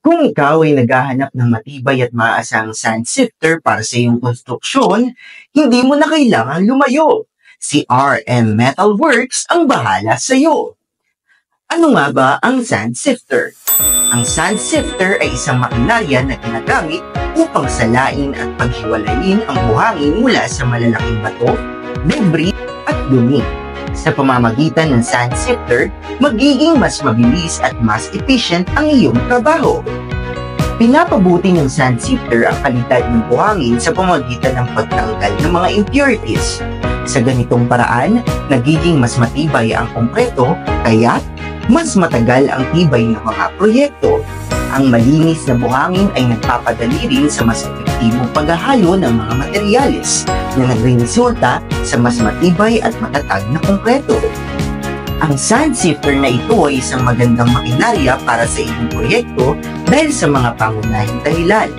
Kung ikaw ay naghahanap ng matibay at maaasahang sand sifter para sa iyong konstruksyon, hindi mo na kailangan lumayo. Si RM Metal Works ang bahala sa iyo. Ano nga ba ang sand sifter? Ang sand sifter ay isang makinarya na ginagamit upang salain at paghiwalayin ang buhangin mula sa malalaking bato, debris at dumi. Sa pamamagitan ng sand sifter, magiging mas mabilis at mas efficient ang iyong trabaho. Pinapabuti ng sand sifter ang kalidad ng buhangin sa pamamagitan ng pagtanggal ng mga impurities. Sa ganitong paraan, nagiging mas matibay ang konkreto, kaya mas matagal ang tibay ng mga proyekto. Ang malinis na buhangin ay nagpapadali rin sa mas epektibong paghahalo ng mga materyales na nagre-resulta sa mas matibay at matatag na konkreto. Ang sand sifter na ito ay isang magandang makinarya para sa iyong proyekto dahil sa mga pangunahing dahilan.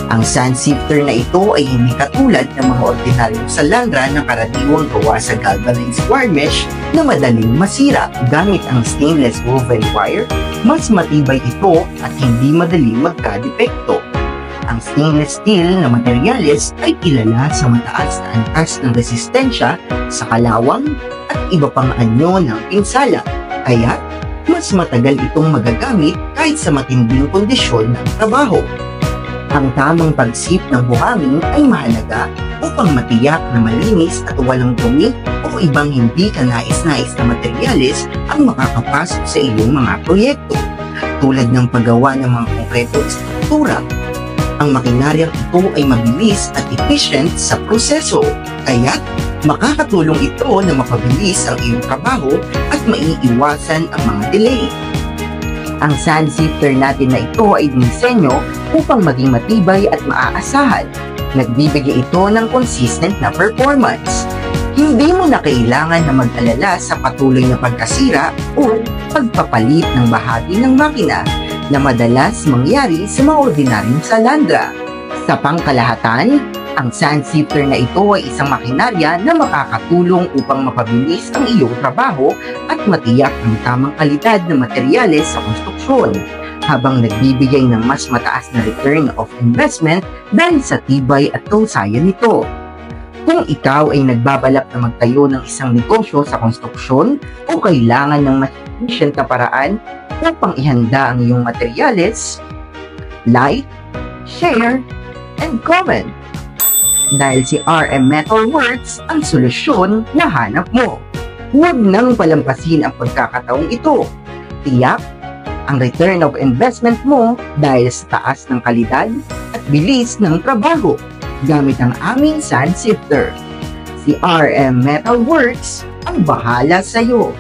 Ang sand sifter na ito ay hindi katulad ng mga ordinaryong salandra na karaniwang gawa sa galvanized wire mesh na madaling masira. Gamit ang stainless woven wire, mas matibay ito at hindi madaling magkadepekto. Ang stainless steel na materyales ay kilala sa mataas na antas ng resistensya sa kalawang at iba pang anyo ng pinsala, kaya mas matagal itong magagamit kahit sa matinding kondisyon ng trabaho. Ang tamang pagsip ng buhangin ay mahalaga upang matiyak na malinis at walang dumi o ibang hindi kanais-nais na materyales ang makakapasok sa iyong mga proyekto, tulad ng paggawa ng mga konkretong struktura. Ang makinaryang ito ay mabilis at efficient sa proseso, kaya makakatulong ito na mapabilis ang iyong trabaho at maiiwasan ang mga delay. Ang sand sifter natin na ito ay dinisenyo upang maging matibay at maaasahan. Nagbibigay ito ng consistent na performance. Hindi mo na kailangan na mag-alala sa patuloy na pagkasira o pagpapalit ng bahagi ng makina na madalas mangyari sa mga ordinaryong salandra. Sa pangkalahatan, ang sand sifter na ito ay isang makinarya na makakatulong upang mapabilis ang iyong trabaho at matiyak ang tamang kalidad ng materyales sa konstruksyon, habang nagbibigay ng mas mataas na return of investment dahil sa tibay at kausayan nito. Kung ikaw ay nagbabalak na magtayo ng isang negosyo sa konstruksyon o kailangan ng mas efficient na paraan upang ihanda ang iyong materyales, like, share, and comment. Dahil si RM Metal Works ang solusyon na hanap mo. Huwag nang palampasin ang pagkakataong ito. Tiyak ang return of investment mo dahil sa taas ng kalidad at bilis ng trabaho gamit ang aming sand sifter. Si RM Metal Works ang bahala sa iyo.